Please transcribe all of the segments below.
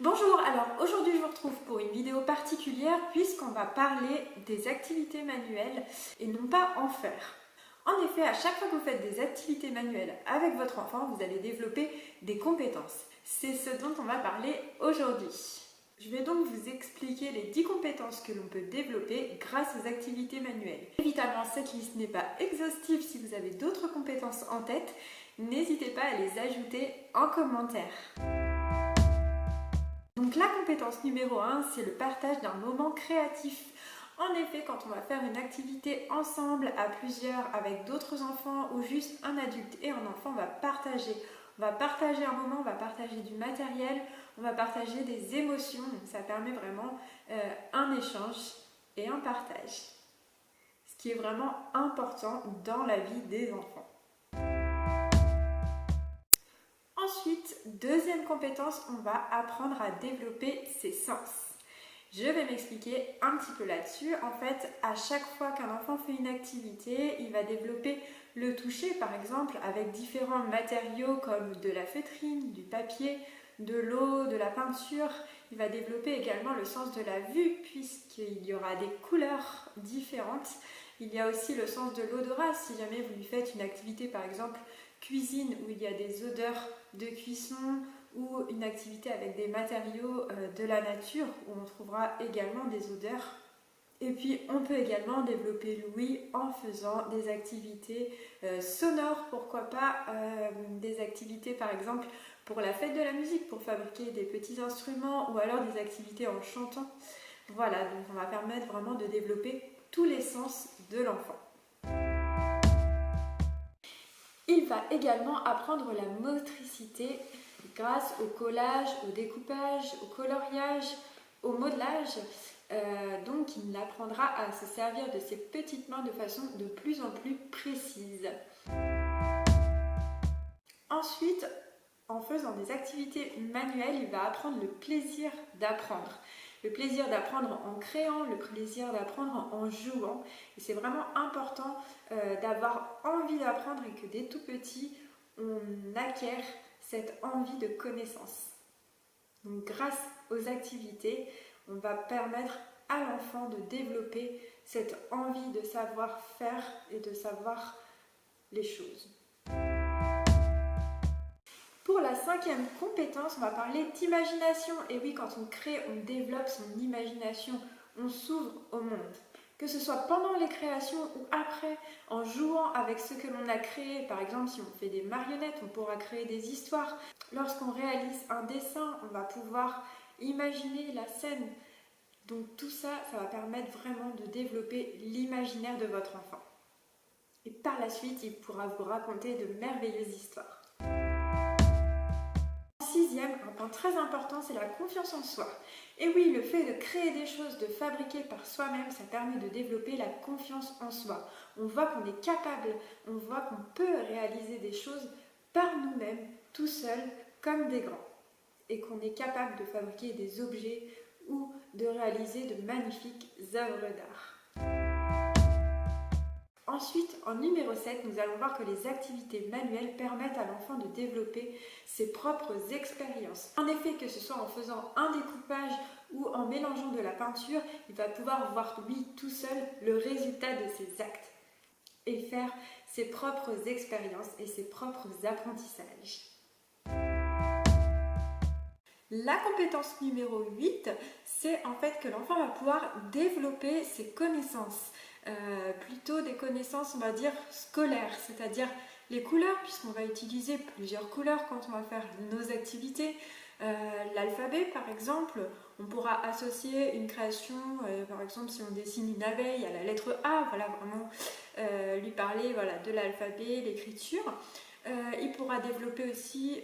Bonjour, alors aujourd'hui je vous retrouve pour une vidéo particulière puisqu'on va parler des activités manuelles et non pas en faire. En effet, à chaque fois que vous faites des activités manuelles avec votre enfant, vous allez développer des compétences. C'est ce dont on va parler aujourd'hui. Je vais donc vous expliquer les 10 compétences que l'on peut développer grâce aux activités manuelles. Évidemment, cette liste n'est pas exhaustive. Si vous avez d'autres compétences en tête, n'hésitez pas à les ajouter en commentaire. Donc la compétence numéro 1, c'est le partage d'un moment créatif. En effet, quand on va faire une activité ensemble, à plusieurs, avec d'autres enfants ou juste un adulte et un enfant, on va partager. On va partager un moment, on va partager du matériel, on va partager des émotions. Donc ça permet vraiment un échange et un partage. Ce qui est vraiment important dans la vie des enfants. Ensuite, deuxième compétence, on va apprendre à développer ses sens. Je vais m'expliquer un petit peu là-dessus. En fait, à chaque fois qu'un enfant fait une activité, il va développer le toucher, par exemple, avec différents matériaux comme de la feutrine, du papier, de l'eau, de la peinture. Il va développer également le sens de la vue, puisqu'il y aura des couleurs différentes. Il y a aussi le sens de l'odorat. Si jamais vous lui faites une activité, par exemple, cuisine, où il y a des odeurs de cuisson, ou une activité avec des matériaux de la nature où on trouvera également des odeurs. Et puis on peut également développer l'ouïe en faisant des activités sonores, pourquoi pas des activités par exemple pour la fête de la musique, pour fabriquer des petits instruments ou alors des activités en chantant. Voilà, donc on va permettre vraiment de développer tous les sens de l'enfant. Il va également apprendre la motricité grâce au collage, au découpage, au coloriage, au modelage. Donc il apprendra à se servir de ses petites mains de façon de plus en plus précise. Ensuite, en faisant des activités manuelles, il va apprendre le plaisir d'apprendre. Le plaisir d'apprendre en créant, le plaisir d'apprendre en jouant. Et c'est vraiment important d'avoir envie d'apprendre et que dès tout petit, on acquiert cette envie de connaissance. Donc grâce aux activités, on va permettre à l'enfant de développer cette envie de savoir faire et de savoir les choses. Pour la cinquième compétence, on va parler d'imagination. Et oui, quand on crée, on développe son imagination, on s'ouvre au monde. Que ce soit pendant les créations ou après, en jouant avec ce que l'on a créé. Par exemple, si on fait des marionnettes, on pourra créer des histoires. Lorsqu'on réalise un dessin, on va pouvoir imaginer la scène. Donc tout ça, ça va permettre vraiment de développer l'imaginaire de votre enfant. Et par la suite, il pourra vous raconter de merveilleuses histoires. Sixième, un point très important, c'est la confiance en soi. Et oui, le fait de créer des choses, de fabriquer par soi-même, ça permet de développer la confiance en soi. On voit qu'on est capable, on voit qu'on peut réaliser des choses par nous-mêmes, tout seul, comme des grands. Et qu'on est capable de fabriquer des objets ou de réaliser de magnifiques œuvres d'art. Ensuite, en numéro 7, nous allons voir que les activités manuelles permettent à l'enfant de développer ses propres expériences. En effet, que ce soit en faisant un découpage ou en mélangeant de la peinture, il va pouvoir voir lui tout seul le résultat de ses actes et faire ses propres expériences et ses propres apprentissages. La compétence numéro 8, c'est en fait que l'enfant va pouvoir développer ses connaissances. Plutôt des connaissances, on va dire, scolaires, c'est-à-dire les couleurs, puisqu'on va utiliser plusieurs couleurs quand on va faire nos activités. L'alphabet, par exemple, on pourra associer une création, par exemple, si on dessine une abeille à la lettre A, voilà, vraiment lui parler voilà, de l'alphabet, l'écriture. Il pourra développer aussi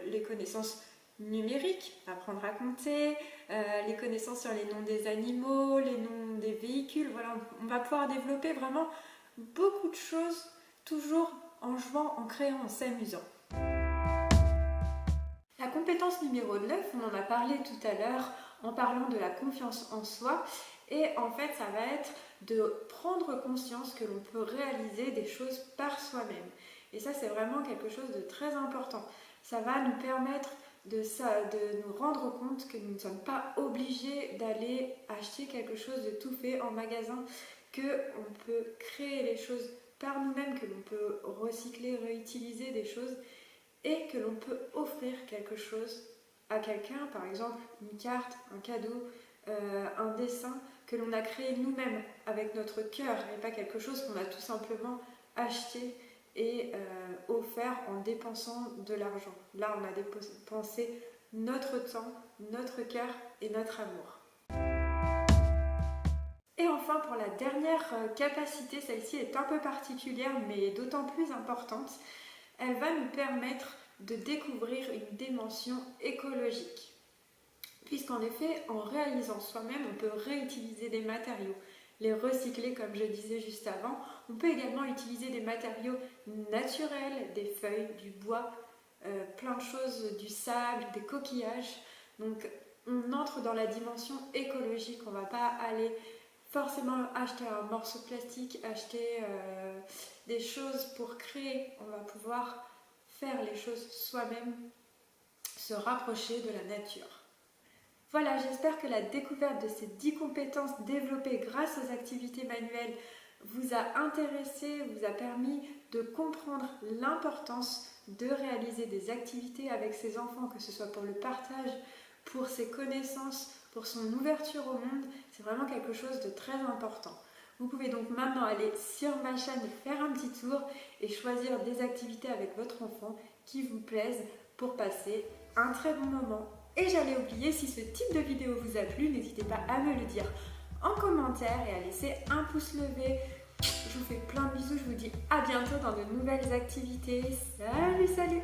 les connaissances numérique, apprendre à compter, les connaissances sur les noms des animaux, les noms des véhicules. Voilà, on va pouvoir développer vraiment beaucoup de choses, toujours en jouant, en créant, en s'amusant. La compétence numéro 9, on en a parlé tout à l'heure en parlant de la confiance en soi. Et en fait, ça va être de prendre conscience que l'on peut réaliser des choses par soi-même. Et ça, c'est vraiment quelque chose de très important. Ça va nous permettre de nous rendre compte que nous ne sommes pas obligés d'aller acheter quelque chose de tout fait en magasin, qu'on peut créer les choses par nous-mêmes, que l'on peut recycler, réutiliser des choses et que l'on peut offrir quelque chose à quelqu'un, par exemple une carte, un cadeau, un dessin que l'on a créé nous-mêmes avec notre cœur et pas quelque chose qu'on a tout simplement acheté et offert en dépensant de l'argent. Là, on a dépensé notre temps, notre cœur et notre amour. Et enfin, pour la dernière capacité, celle-ci est un peu particulière mais d'autant plus importante. Elle va nous permettre de découvrir une dimension écologique. Puisqu'en effet, en réalisant soi-même, on peut réutiliser des matériaux, les recycler comme je disais juste avant. On peut également utiliser des matériaux naturels, des feuilles, du bois, plein de choses, du sable, des coquillages. Donc on entre dans la dimension écologique, on ne va pas aller forcément acheter un morceau de plastique, acheter des choses pour créer. On va pouvoir faire les choses soi-même, se rapprocher de la nature. Voilà, j'espère que la découverte de ces 10 compétences développées grâce aux activités manuelles vous a intéressé, vous a permis de comprendre l'importance de réaliser des activités avec ses enfants, que ce soit pour le partage, pour ses connaissances, pour son ouverture au monde. C'est vraiment quelque chose de très important. Vous pouvez donc maintenant aller sur ma chaîne, faire un petit tour et choisir des activités avec votre enfant qui vous plaisent pour passer un très bon moment. Et j'allais oublier, si ce type de vidéo vous a plu, n'hésitez pas à me le dire en commentaire et à laisser un pouce levé. Je vous fais plein de bisous, je vous dis à bientôt dans de nouvelles activités. Salut, salut!